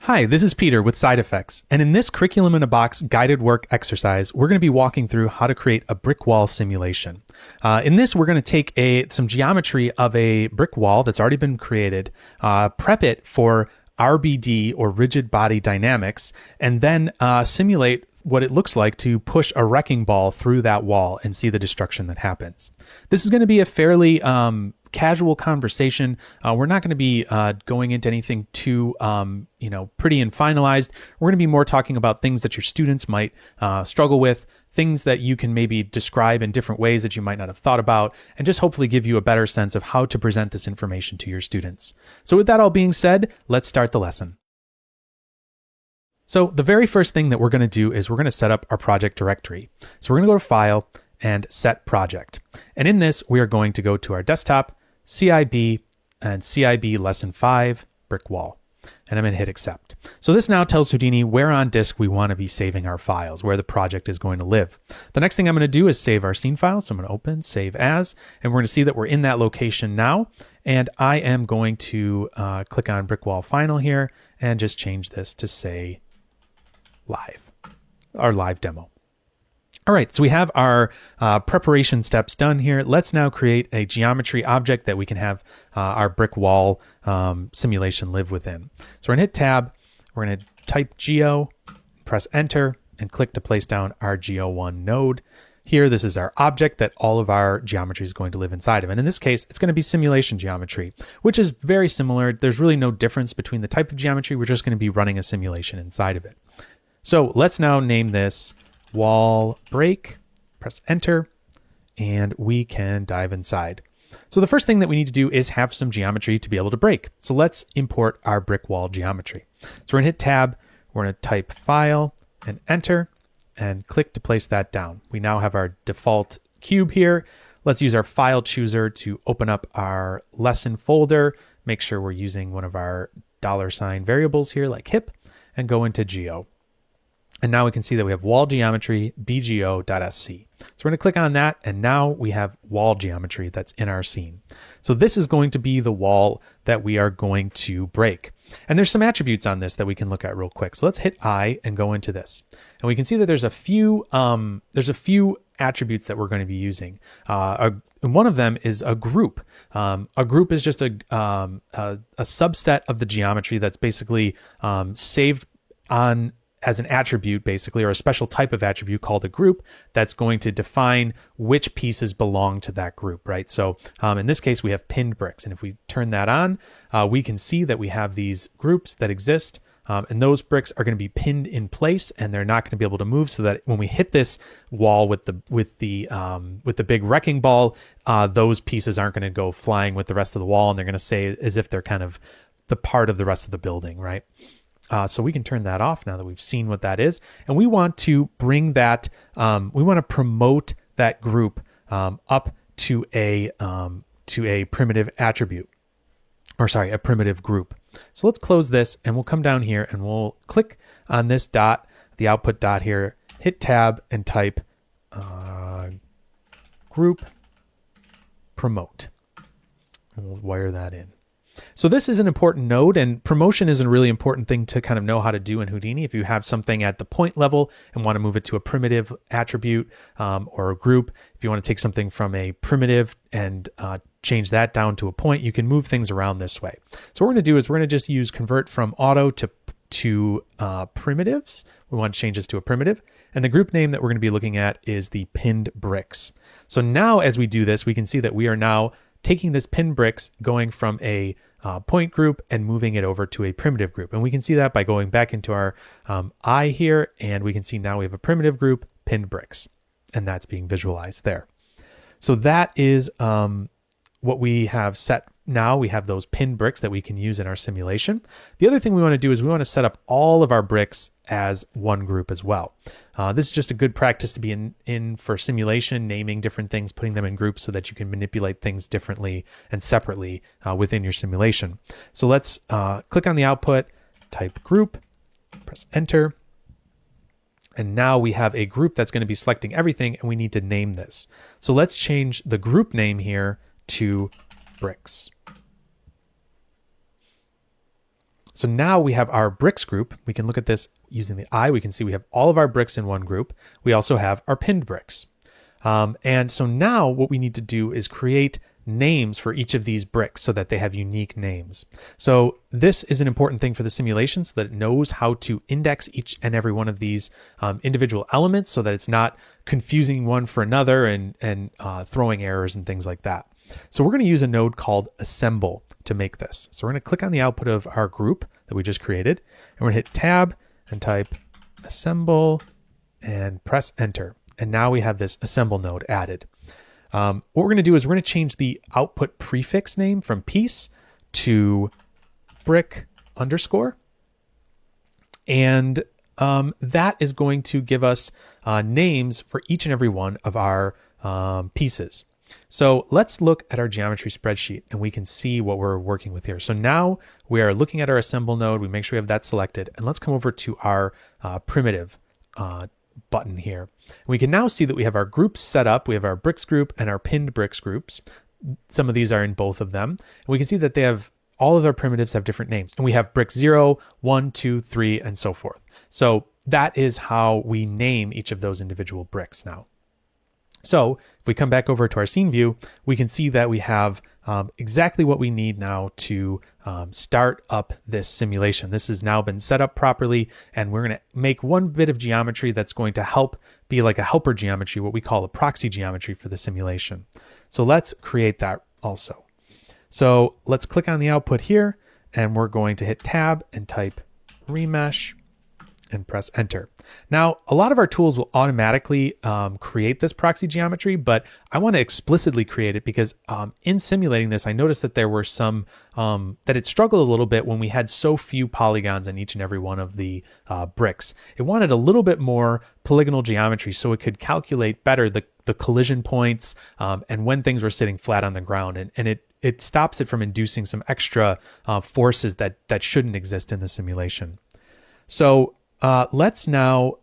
Hi, this is Peter with Side Effects, and in this Curriculum in a Box guided work exercise, we're going to be walking through how to create a brick wall simulation. In this, we're going to take some geometry of a brick wall that's already been created, prep it for RBD or rigid body dynamics, and then simulate what it looks like to push a wrecking ball through that wall and see the destruction that happens. This is going to be a fairly casual conversation. We're not going to be going into anything too, pretty and finalized. We're going to be more talking about things that your students might struggle with, things that you can maybe describe in different ways that you might not have thought about, and just hopefully give you a better sense of how to present this information to your students. So with that all being said, let's start the lesson. So the very first thing that we're going to do is we're going to set up our project directory. So we're going to go to File and Set Project. And in this, we are going to go to our desktop, CIB, and CIB Lesson 5, Brick Wall. And I'm going to hit Accept. So this now tells Houdini where on disk we want to be saving our files, where the project is going to live. The next thing I'm going to do is save our scene file. So I'm going to open, Save As, and we're going to see that we're in that location now. And I am going to click on Brick Wall Final here and just change this to say live, our live demo. All right, so we have our preparation steps done here. Let's now create a geometry object that we can have our brick wall simulation live within. So we're gonna hit Tab, we're gonna type Geo, press Enter, and click to place down our Geo1 node. Here, this is our object that all of our geometry is going to live inside of. And in this case, it's going to be simulation geometry, which is very similar. There's really no difference between the type of geometry. We're just going to be running a simulation inside of it. So let's now name this wall break, press Enter, and we can dive inside. So the first thing that we need to do is have some geometry to be able to break. So let's import our brick wall geometry. So we're gonna hit Tab, we're gonna type File and Enter, and click to place that down. We now have our default cube here. Let's use our file chooser to open up our lesson folder, make sure we're using one of our $ variables here like hip, and go into Geo. And now we can see that we have wall geometry bgo.sc. So we're going to click on that, and now we have wall geometry that's in our scene. So this is going to be the wall that we are going to break. And there's some attributes on this that we can look at real quick. So let's hit I and go into this. And we can see that there's a few attributes that we're going to be using. One of them is a group. A group is just a subset of the geometry that's basically saved on as an attribute, basically, or a special type of attribute called a group that's going to define which pieces belong to that group, right? So in this case, we have pinned bricks. And if we turn that on, we can see that we have these groups that exist. And those bricks are going to be pinned in place, and they're not going to be able to move, so that when we hit this wall with the big wrecking ball, those pieces aren't going to go flying with the rest of the wall, and they're going to stay as if they're kind of the part of the rest of the building, right? So we can turn that off now that we've seen what that is. And we want to bring that, we want to promote that group up to a primitive attribute, or sorry, a primitive group. So let's close this, and we'll come down here and we'll click on this dot, the output dot here, hit Tab and type group promote. And we'll wire that in. So this is an important node, and promotion is a really important thing to kind of know how to do in Houdini. If you have something at the point level and want to move it to a primitive attribute or a group, if you want to take something from a primitive and change that down to a point, you can move things around this way. So what we're going to do is we're going to just use convert from auto to primitives. We want to change this to a primitive. And the group name that we're going to be looking at is the pinned bricks. So now as we do this, we can see that we are now taking this pinned bricks, going from a point group and moving it over to a primitive group. And we can see that by going back into our I here, and we can see now we have a primitive group, pinned bricks, and that's being visualized there. So that is what we have set. Now we have those pinned bricks that we can use in our simulation. The other thing we want to do is we want to set up all of our bricks as one group as well. This is just a good practice to be in for simulation, naming different things, putting them in groups so that you can manipulate things differently and separately within your simulation. So let's click on the output, type group, press Enter. And now we have a group that's going to be selecting everything, and we need to name this. So let's change the group name here to bricks. So now we have our bricks group. We can look at this using the eye. We can see we have all of our bricks in one group. We also have our pinned bricks. And so now what we need to do is create names for each of these bricks so that they have unique names. So this is an important thing for the simulation so that it knows how to index each and every one of these individual elements so that it's not confusing one for another and throwing errors and things like that. So we're going to use a node called assemble to make this. So we're going to click on the output of our group that we just created, and we're going to hit tab and type assemble and press enter. And now we have this assemble node added. What we're going to do is we're going to change the output prefix name from piece to brick underscore. And that is going to give us names for each and every one of our pieces. So let's look at our geometry spreadsheet and we can see what we're working with here. So now we are looking at our assemble node. We make sure we have that selected, and let's come over to our primitive button here. We can now see that we have our groups set up. We have our bricks group and our pinned bricks groups. Some of these are in both of them. And we can see that they have, all of our primitives have different names. And we have brick 0, 1, 2, 3, and so forth. So that is how we name each of those individual bricks now. So if we come back over to our scene view, we can see that we have exactly what we need now to start up this simulation. This has now been set up properly, and we're going to make one bit of geometry that's going to help be like a helper geometry, what we call a proxy geometry for the simulation. So let's create that also. So let's click on the output here, and we're going to hit tab and type remesh and press enter. Now, a lot of our tools will automatically create this proxy geometry, but I want to explicitly create it because in simulating this, I noticed that there were some, that it struggled a little bit when we had so few polygons in each and every one of the bricks. It wanted a little bit more polygonal geometry so it could calculate better the collision points and when things were sitting flat on the ground. And it stops it from inducing some extra forces that shouldn't exist in the simulation. So let's now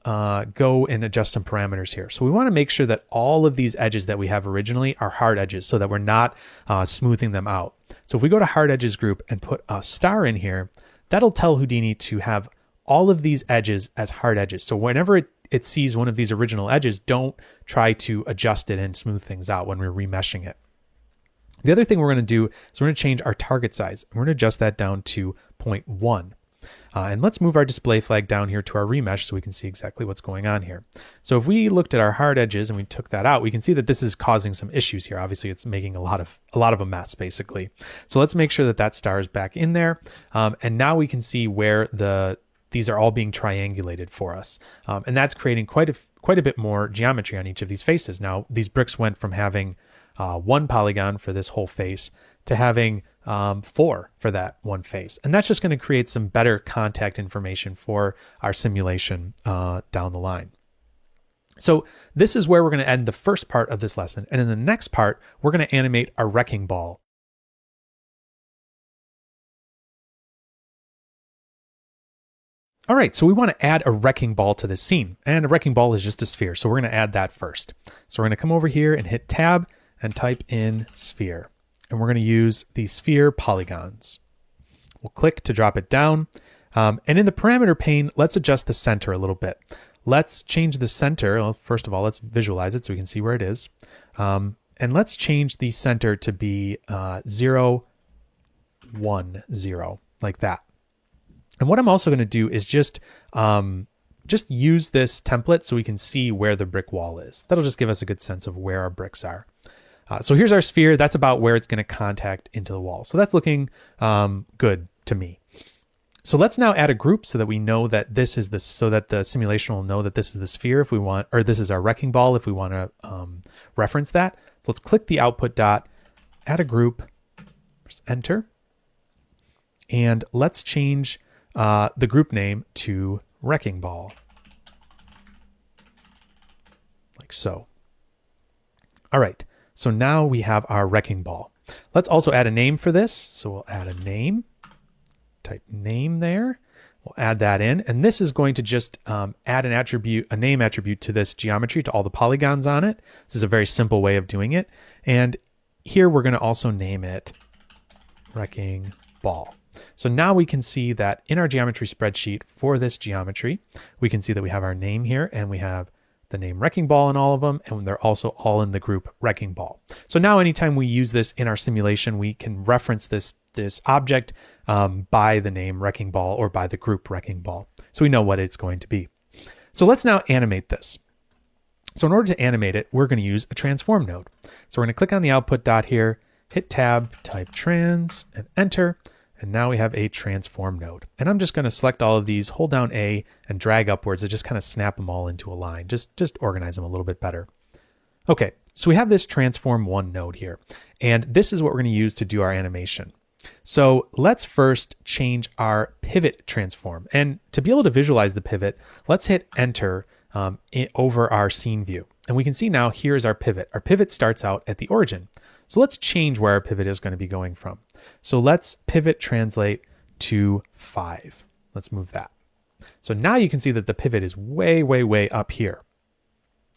go and adjust some parameters here. So we want to make sure that all of these edges that we have originally are hard edges so that we're not smoothing them out. So if we go to hard edges group and put a star in here, that'll tell Houdini to have all of these edges as hard edges. So whenever it sees one of these original edges, don't try to adjust it and smooth things out when we're remeshing it. The other thing we're going to do is we're going to change our target size. We're going to adjust that down to 0.1. And let's move our display flag down here to our remesh so we can see exactly what's going on here. So if we looked at our hard edges and we took that out, we can see that this is causing some issues here. Obviously, it's making a lot of a mess, basically. So let's make sure that that star is back in there. And now we can see where these are all being triangulated for us. And that's creating quite a bit more geometry on each of these faces. Now, these bricks went from having 1 polygon for this whole face to having 4 for that one face. And that's just going to create some better contact information for our simulation down the line. So this is where we're going to end the first part of this lesson. And in the next part, we're going to animate our wrecking ball. All right, so we want to add a wrecking ball to this scene. And a wrecking ball is just a sphere. So we're going to add that first. So we're going to come over here and hit tab and type in sphere. And we're going to use the sphere polygons. We'll click to drop it down. And in the parameter pane, let's adjust the center a little bit. Let's change the center. Well, first of all, let's visualize it so we can see where it is. And let's change the center to be 0, 1, 0, like that. And what I'm also going to do is just use this template so we can see where the brick wall is. That'll just give us a good sense of where our bricks are. So here's our sphere. That's about where it's going to contact into the wall. So that's looking good to me. So let's now add a group so that we know that this is so that the simulation will know that this is the sphere if we want, or this is our wrecking ball if we want to reference that. So let's click the output dot, add a group, press enter, and let's change the group name to wrecking ball, like so. All right. So now we have our wrecking ball. Let's also add a name for this. So we'll add a name, type name there. We'll add that in. And this is going to just add an attribute, a name attribute to this geometry, to all the polygons on it. This is a very simple way of doing it. And here we're going to also name it wrecking ball. So now we can see that in our geometry spreadsheet for this geometry, we can see that we have our name here and we have the name Wrecking Ball in all of them, and they're also all in the group Wrecking Ball. So now anytime we use this in our simulation, we can reference this object by the name Wrecking Ball or by the group Wrecking Ball. So we know what it's going to be. So let's now animate this. So in order to animate it, we're going to use a transform node. So we're going to click on the output dot here, hit tab, type trans, and enter. And now we have a transform node. And I'm just going to select all of these, hold down A, and drag upwards to just kind of snap them all into a line. Just organize them a little bit better. Okay, so we have this transform one node here. And this is what we're going to use to do our animation. So let's first change our pivot transform. And to be able to visualize the pivot, let's hit enter over our scene view. And we can see now here is our pivot. Our pivot starts out at the origin. So let's change where our pivot is going to be going from. So let's pivot translate to 5. Let's move that. So now you can see that the pivot is way, way, way up here.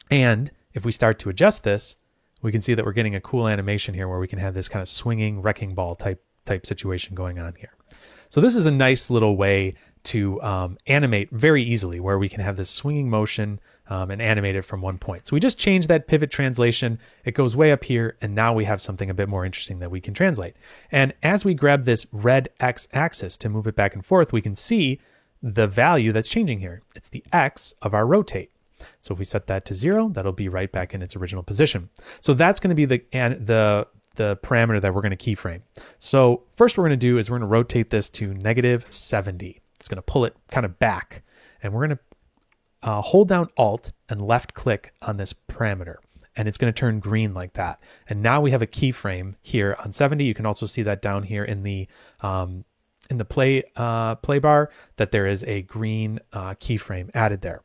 And if we start to adjust this, we can see that we're getting a cool animation here where we can have this kind of swinging wrecking ball type situation going on here. So this is a nice little way to animate very easily, where we can have this swinging motion and animate it from one point. So we just changed that pivot translation. It goes way up here, and now we have something a bit more interesting that we can translate. And as we grab this red X axis to move it back and forth, we can see the value that's changing here. It's the X of our rotate. So if we set that to 0, that'll be right back in its original position. So that's going to be the parameter that we're going to keyframe. So first we're going to do is we're going to rotate this to -70. It's going to pull it kind of back, and we're going to hold down Alt and left click on this parameter, and it's going to turn green like that. And now we have a keyframe here on 70. You can also see that down here in the play bar that there is a green keyframe added there.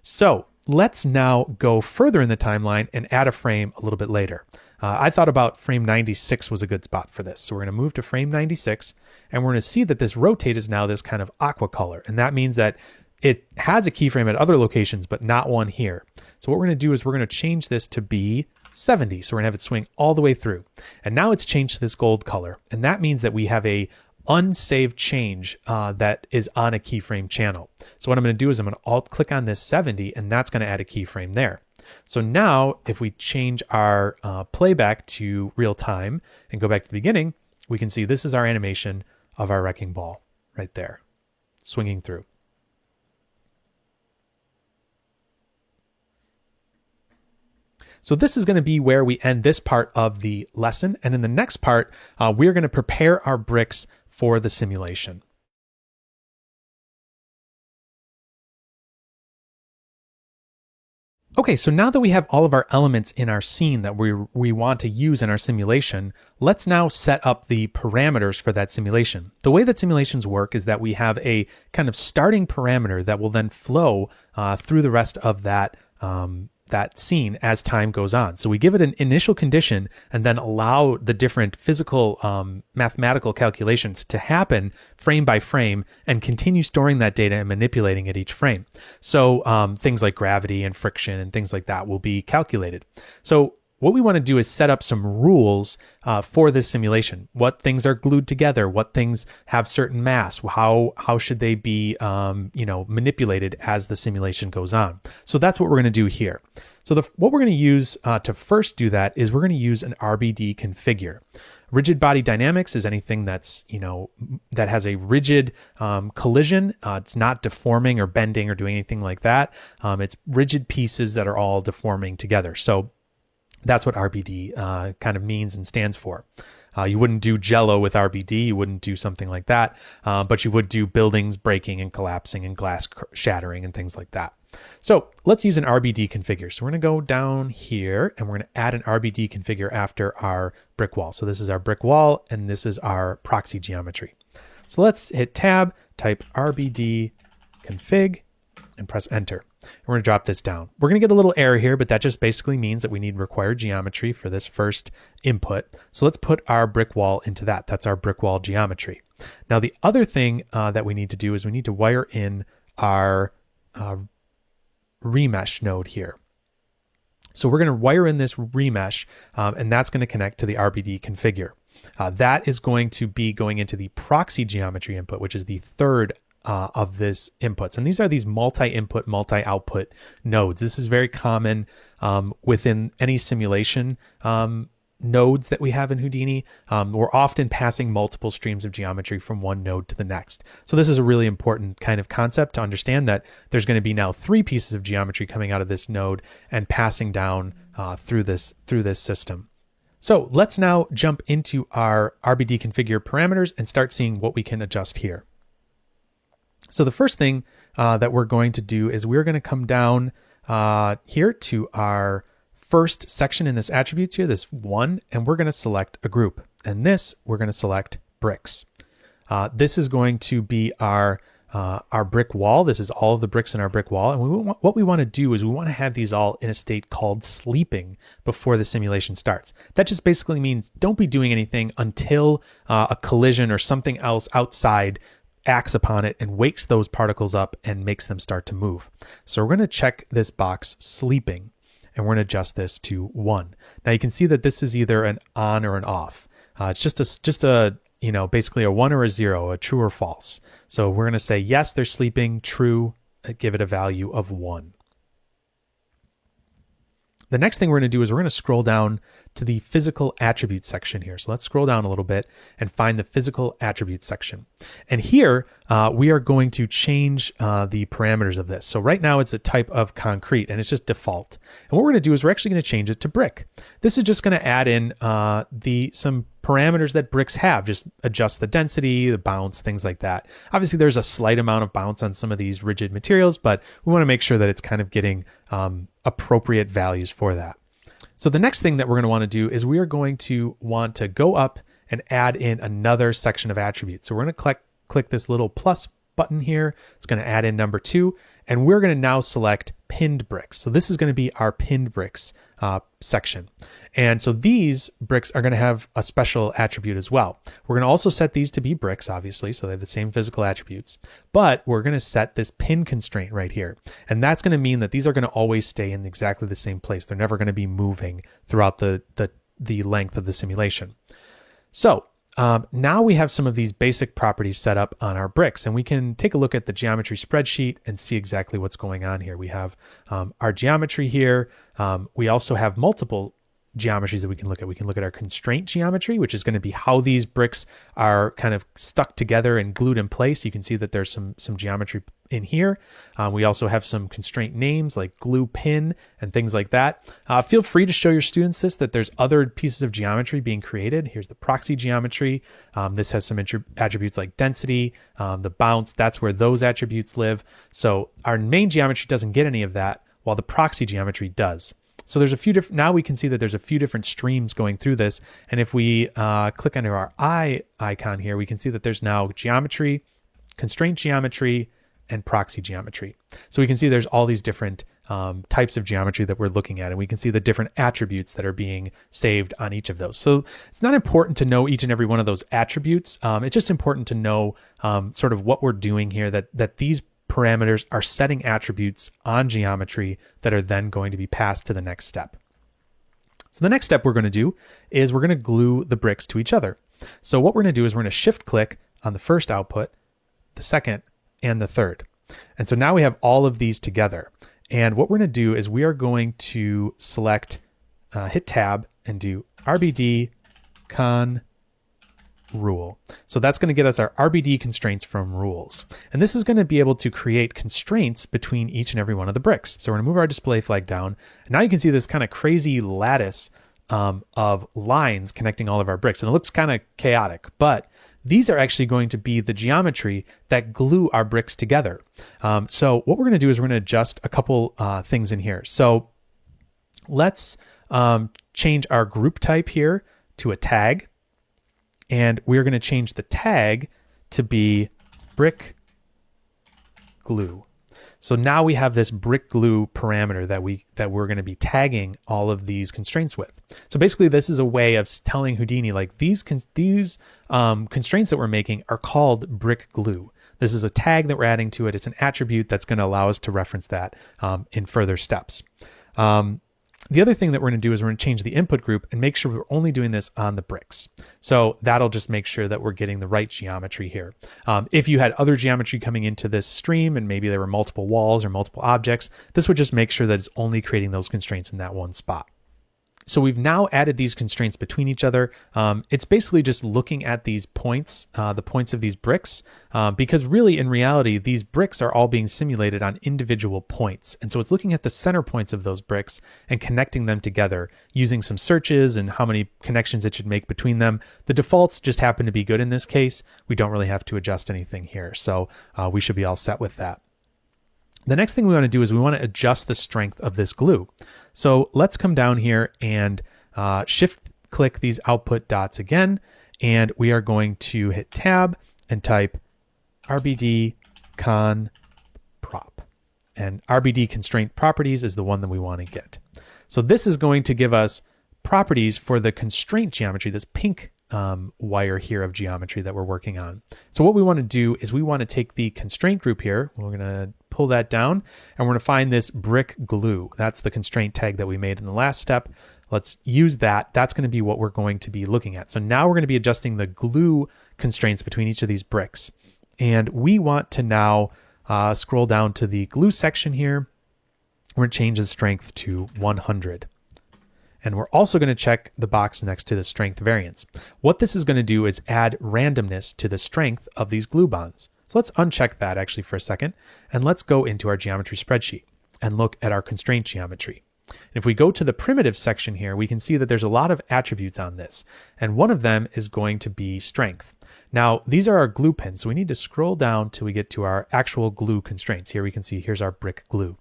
So let's now go further in the timeline and add a frame a little bit later. I thought about frame 96 was a good spot for this. So we're going to move to frame 96, and we're going to see that this rotate is now this kind of aqua color. And that means that it has a keyframe at other locations, but not one here. So what we're going to do is we're going to change this to be 70. So we're going to have it swing all the way through. And now it's changed to this gold color. And that means that we have a unsaved change that is on a keyframe channel. So what I'm going to do is I'm going to alt click on this 70, and that's going to add a keyframe there. So now if we change our playback to real time and go back to the beginning, we can see this is our animation of our wrecking ball right there, swinging through. So this is going to be where we end this part of the lesson. And in the next part, we're going to prepare our bricks for the simulation. Okay, so now that we have all of our elements in our scene that we want to use in our simulation, let's now set up the parameters for that simulation. The way that simulations work is that we have a kind of starting parameter that will then flow through the rest of that scene as time goes on. So we give it an initial condition and then allow the different physical mathematical calculations to happen frame by frame and continue storing that data and manipulating it each frame. So things like gravity and friction and things like that will be calculated. So what we want to do is set up some rules for this simulation. What things are glued together? What things have certain mass? How should they be manipulated as the simulation goes on? So that's what we're going to do here. So what we're going to use to first do that is we're going to use an RBD configure. Rigid body dynamics is anything that's that has a rigid collision. It's not deforming or bending or doing anything like that. It's rigid pieces that are all deforming together. So that's what RBD kind of means and stands for. You wouldn't do Jello with RBD. You wouldn't do something like that. But you would do buildings breaking and collapsing and glass shattering and things like that. So let's use an RBD configure. So we're going to go down here and we're going to add an RBD configure after our brick wall. So this is our brick wall and this is our proxy geometry. So let's hit tab, type RBD config, and press enter. And we're going to drop this down. We're going to get a little error here, but that just basically means that we need required geometry for this first input. So let's put our brick wall into that. That's our brick wall geometry. Now, the other thing that we need to do is we need to wire in our remesh node here. So we're going to wire in this remesh, and that's going to connect to the RBD configure. That is going to be going into the proxy geometry input, which is the third of this inputs. And these are these multi-input, multi-output nodes. This is very common within any simulation nodes that we have in Houdini. We're often passing multiple streams of geometry from one node to the next. So this is a really important kind of concept to understand, that there's going to be now 3 pieces of geometry coming out of this node and passing down through this system. So let's now jump into our RBD configure parameters and start seeing what we can adjust here. So the first thing that we're going to do is we're going to come down here to our first section in this attributes here, this 1, and we're going to select a group. And this, we're going to select bricks. This is going to be our brick wall. This is all of the bricks in our brick wall. And what we want to do is we want to have these all in a state called sleeping before the simulation starts. That just basically means don't be doing anything until a collision or something else outside acts upon it and wakes those particles up and makes them start to move. So we're going to check this box sleeping, and we're going to adjust this to 1. Now you can see that this is either an on or an off. It's just a basically a 1 or a 0, a true or false. So we're going to say yes, they're sleeping, true, give it a value of 1. The next thing we're going to do is we're going to scroll down to the physical attributes section here. So let's scroll down a little bit and find the physical attributes section. And here we are going to change the parameters of this. So right now it's a type of concrete and it's just default. And what we're going to do is we're actually going to change it to brick. This is just going to add in some parameters that bricks have, just adjust the density, the bounce, things like that. Obviously there's a slight amount of bounce on some of these rigid materials, but we want to make sure that it's kind of getting appropriate values for that. So the next thing that we're going to want to do is we are going to want to go up and add in another section of attributes. So we're going to click this little plus button here. It's going to add in number 2, and we're going to now select pinned bricks. So this is going to be our pinned bricks section. And so these bricks are going to have a special attribute as well. We're going to also set these to be bricks, obviously, so they have the same physical attributes, but we're going to set this pin constraint right here. And that's going to mean that these are going to always stay in exactly the same place. They're never going to be moving throughout the length of the simulation. So now we have some of these basic properties set up on our bricks, and we can take a look at the geometry spreadsheet and see exactly what's going on here. We have our geometry here. We also have multiple geometries that we can look at. We can look at our constraint geometry, which is going to be how these bricks are kind of stuck together and glued in place. You can see that there's some geometry in here. We also have some constraint names like glue pin and things like that. Feel free to show your students that there's other pieces of geometry being created. Here's the proxy geometry. This has some attributes like density, the bounce, that's where those attributes live. So our main geometry doesn't get any of that, while the proxy geometry does. So there's a few different, now we can see that there's a few different streams going through this. And if we click under our eye icon here, we can see that there's now geometry, constraint geometry, and proxy geometry. So we can see there's all these different types of geometry that we're looking at, and we can see the different attributes that are being saved on each of those. So it's not important to know each and every one of those attributes. It's just important to know sort of what we're doing here, that these parameters are setting attributes on geometry that are then going to be passed to the next step. So the next step we're going to do is we're going to glue the bricks to each other. So what we're going to do is we're going to shift click on the first output, the second, and the third. And so now we have all of these together. And what we're going to do is we are going to select, hit tab and do RBD con rule. So that's going to get us our RBD constraints from rules. And this is going to be able to create constraints between each and every one of the bricks. So we're going to move our display flag down. And now you can see this kind of crazy lattice of lines connecting all of our bricks. And it looks kind of chaotic, but these are actually going to be the geometry that glue our bricks together. So what we're going to do is we're going to adjust a couple things in here. So let's change our group type here to a tag. And we're going to change the tag to be brick glue. So now we have this brick glue parameter that we're going to be tagging all of these constraints with. So basically this is a way of telling Houdini, like these constraints that we're making are called brick glue. This is a tag that we're adding to it. It's an attribute that's going to allow us to reference that in further steps. The other thing that we're going to do is we're going to change the input group and make sure we're only doing this on the bricks. So that'll just make sure that we're getting the right geometry here. If you had other geometry coming into this stream and maybe there were multiple walls or multiple objects, this would just make sure that it's only creating those constraints in that one spot. So we've now added these constraints between each other. It's basically just looking at these points, the points of these bricks, because really in reality, these bricks are all being simulated on individual points. And so it's looking at the center points of those bricks and connecting them together using some searches and how many connections it should make between them. The defaults just happen to be good in this case. We don't really have to adjust anything here. So we should be all set with that. The next thing we want to do is we want to adjust the strength of this glue. So let's come down here and shift click these output dots again. And we are going to hit tab and type RBD con prop. And RBD constraint properties is the one that we want to get. So this is going to give us properties for the constraint geometry, this pink wire here of geometry that we're working on. So what we want to do is we want to take the constraint group here. We're going to pull that down and we're going to find this brick glue. That's the constraint tag that we made in the last step. Let's use that. That's going to be what we're going to be looking at. So now we're going to be adjusting the glue constraints between each of these bricks. And we want to now scroll down to the glue section here. We're going to change the strength to 100. And we're also going to check the box next to the strength variance. What this is going to do is add randomness to the strength of these glue bonds. So let's uncheck that actually for a second, and let's go into our geometry spreadsheet and look at our constraint geometry. And if we go to the primitive section here, we can see that there's a lot of attributes on this, and one of them is going to be strength. Now, these are our glue pins, so we need to scroll down till we get to our actual glue constraints. Here we can see here's our brick glue,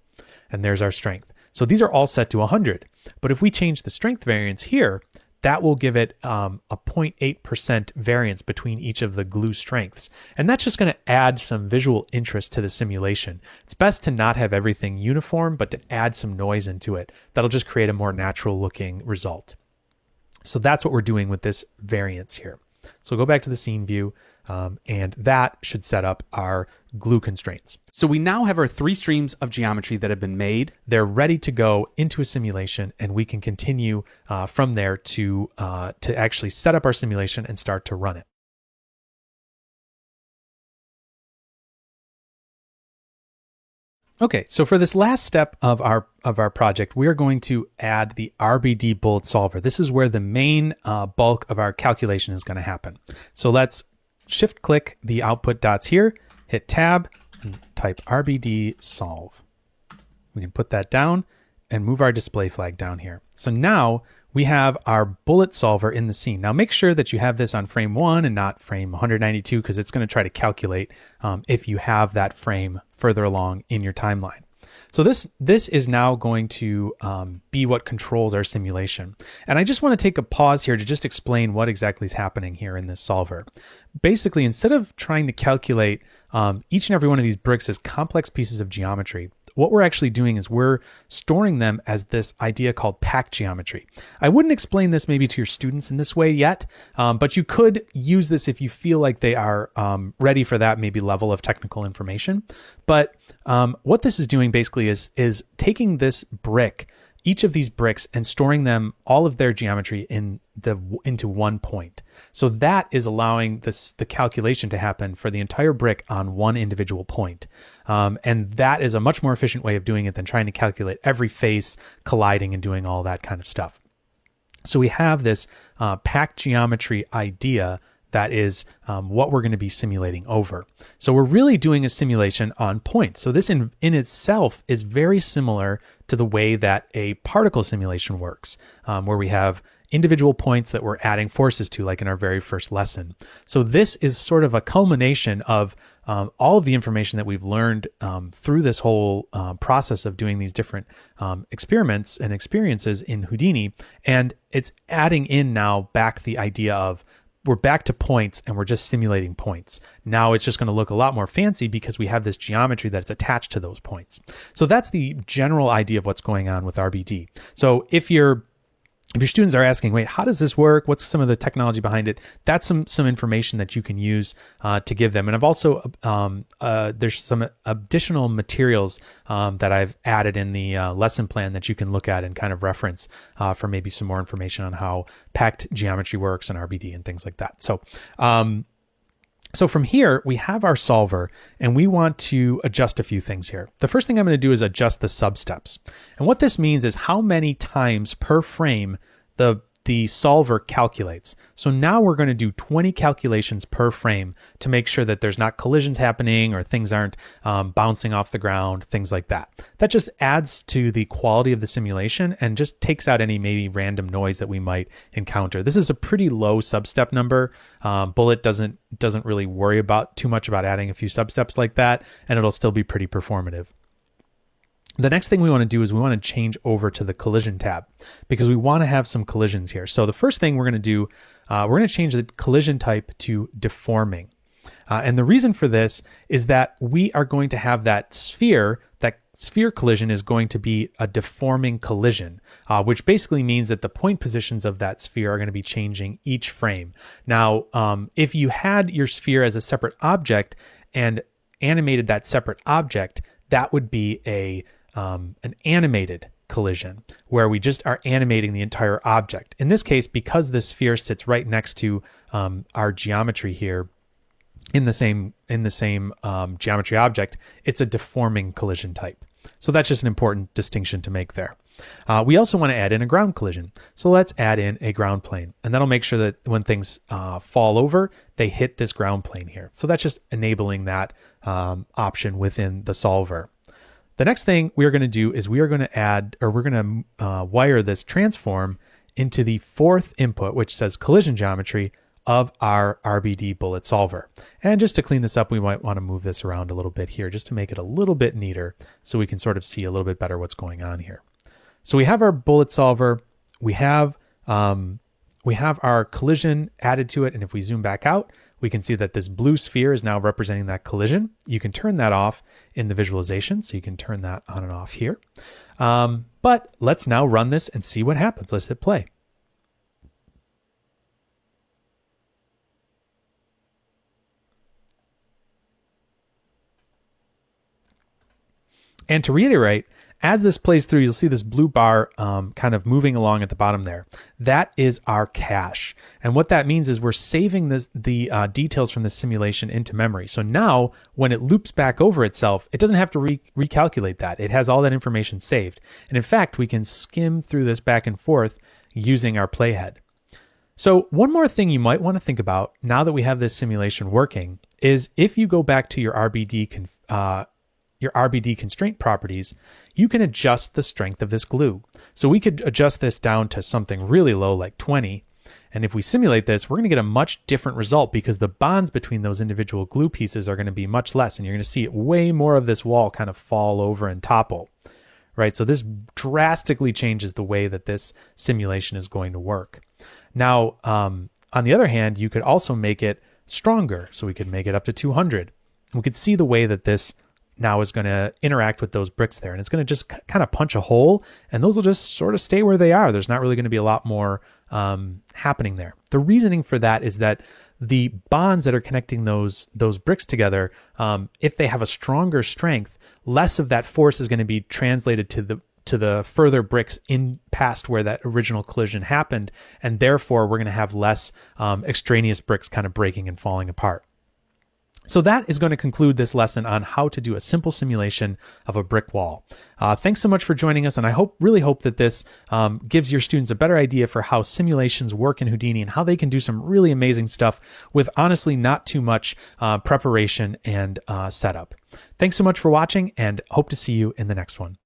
and there's our strength. So these are all set to 100. But if we change the strength variance here, that will give it a 0.8% variance between each of the glue strengths. And that's just going to add some visual interest to the simulation. It's best to not have everything uniform, but to add some noise into it. That'll just create a more natural looking result. So that's what we're doing with this variance here. So go back to the scene view, and that should set up our glue constraints. So we now have our 3 streams of geometry that have been made. They're ready to go into a simulation, and we can continue from there to actually set up our simulation and start to run it. Okay, so for this last step of our project, we are going to add the RBD bullet solver. This is where the main bulk of our calculation is going to happen. So let's shift click the output dots here, hit tab, and type RBD solve. We can put that down and move our display flag down here. So now we have our bullet solver in the scene. Now make sure that you have this on frame 1 and not frame 192, because it's going to try to calculate if you have that frame further along in your timeline. So this is now going to be what controls our simulation. And I just want to take a pause here to just explain what exactly is happening here in this solver. Basically, instead of trying to calculate each and every one of these bricks as complex pieces of geometry, what we're actually doing is we're storing them as this idea called packed geometry. I wouldn't explain this maybe to your students in this way yet, but you could use this if you feel like they are ready for that maybe level of technical information. But what this is doing basically is taking this brick, each of these bricks, and storing them, all of their geometry into one point. So that is allowing the calculation to happen for the entire brick on one individual point. And that is a much more efficient way of doing it than trying to calculate every face colliding and doing all that kind of stuff. So we have this packed geometry idea that is what we're going to be simulating over. So we're really doing a simulation on points. So this in itself is very similar to the way that a particle simulation works, where we have individual points that we're adding forces to, like in our very first lesson. So this is sort of a culmination of all of the information that we've learned through this whole process of doing these different experiments and experiences in Houdini. And it's adding in now back the idea of we're back to points and we're just simulating points. Now it's just going to look a lot more fancy because we have this geometry that's attached to those points. So that's the general idea of what's going on with RBD. So if you're if your students are asking, wait, how does this work? What's some of the technology behind it? That's some information that you can use to give them. And I've also, there's some additional materials that I've added in the lesson plan that you can look at and kind of reference for maybe some more information on how packed geometry works and RBD and things like that. So from here, we have our solver, and we want to adjust a few things here. The first thing I'm going to do is adjust the substeps. And what this means is how many times per frame the solver calculates. So now we're going to do 20 calculations per frame to make sure that there's not collisions happening or things aren't bouncing off the ground, things like that. That just adds to the quality of the simulation and just takes out any maybe random noise that we might encounter. This is a pretty low substep number. Bullet doesn't really worry about too much about adding a few substeps like that, and it'll still be pretty performative. The next thing we want to do is we want to change over to the collision tab because we want to have some collisions here. So the first thing we're going to do, we're going to change the collision type to deforming. And the reason for this is that we are going to have that sphere collision is going to be a deforming collision, which basically means that the point positions of that sphere are going to be changing each frame. Now, if you had your sphere as a separate object and animated that separate object, that would be an animated collision where we just are animating the entire object. In this case, because the sphere sits right next to our geometry here in the same geometry object, it's a deforming collision type. So that's just an important distinction to make there. We also want to add in a ground collision. So let's add in a ground plane, and that'll make sure that when things fall over, they hit this ground plane here. So that's just enabling that option within the solver. The next thing we are going to do is we are going to wire this transform into the fourth input, which says collision geometry of our RBD bullet solver. And just to clean this up, we might want to move this around a little bit here just to make it a little bit neater so we can sort of see a little bit better what's going on here. So we have our bullet solver, we have our collision added to it, and if we zoom back out, we can see that this blue sphere is now representing that collision. You can turn that off in the visualization, so you can turn that on and off here. But let's now run this and see what happens. Let's hit play. And to reiterate, as this plays through, you'll see this blue bar kind of moving along at the bottom there. That is our cache. And what that means is we're saving the details from the simulation into memory. So now when it loops back over itself, it doesn't have to recalculate that. It has all that information saved. And in fact, we can skim through this back and forth using our playhead. So one more thing you might want to think about now that we have this simulation working is if you go back to your RBD constraint properties, you can adjust the strength of this glue. So we could adjust this down to something really low like 20. And if we simulate this, we're going to get a much different result because the bonds between those individual glue pieces are going to be much less. And you're going to see way more of this wall kind of fall over and topple, right? So this drastically changes the way that this simulation is going to work. Now, on the other hand, you could also make it stronger. So we could make it up to 200. And we could see the way that this now is going to interact with those bricks there. And it's going to just kind of punch a hole, and those will just sort of stay where they are. There's not really going to be a lot more happening there. The reasoning for that is that the bonds that are connecting those bricks together, if they have a stronger strength, less of that force is going to be translated to the further bricks in past where that original collision happened. And therefore, we're going to have less extraneous bricks kind of breaking and falling apart. So that is going to conclude this lesson on how to do a simple simulation of a brick wall. Thanks so much for joining us, and I really hope that this gives your students a better idea for how simulations work in Houdini and how they can do some really amazing stuff with honestly not too much preparation and setup. Thanks so much for watching, and hope to see you in the next one.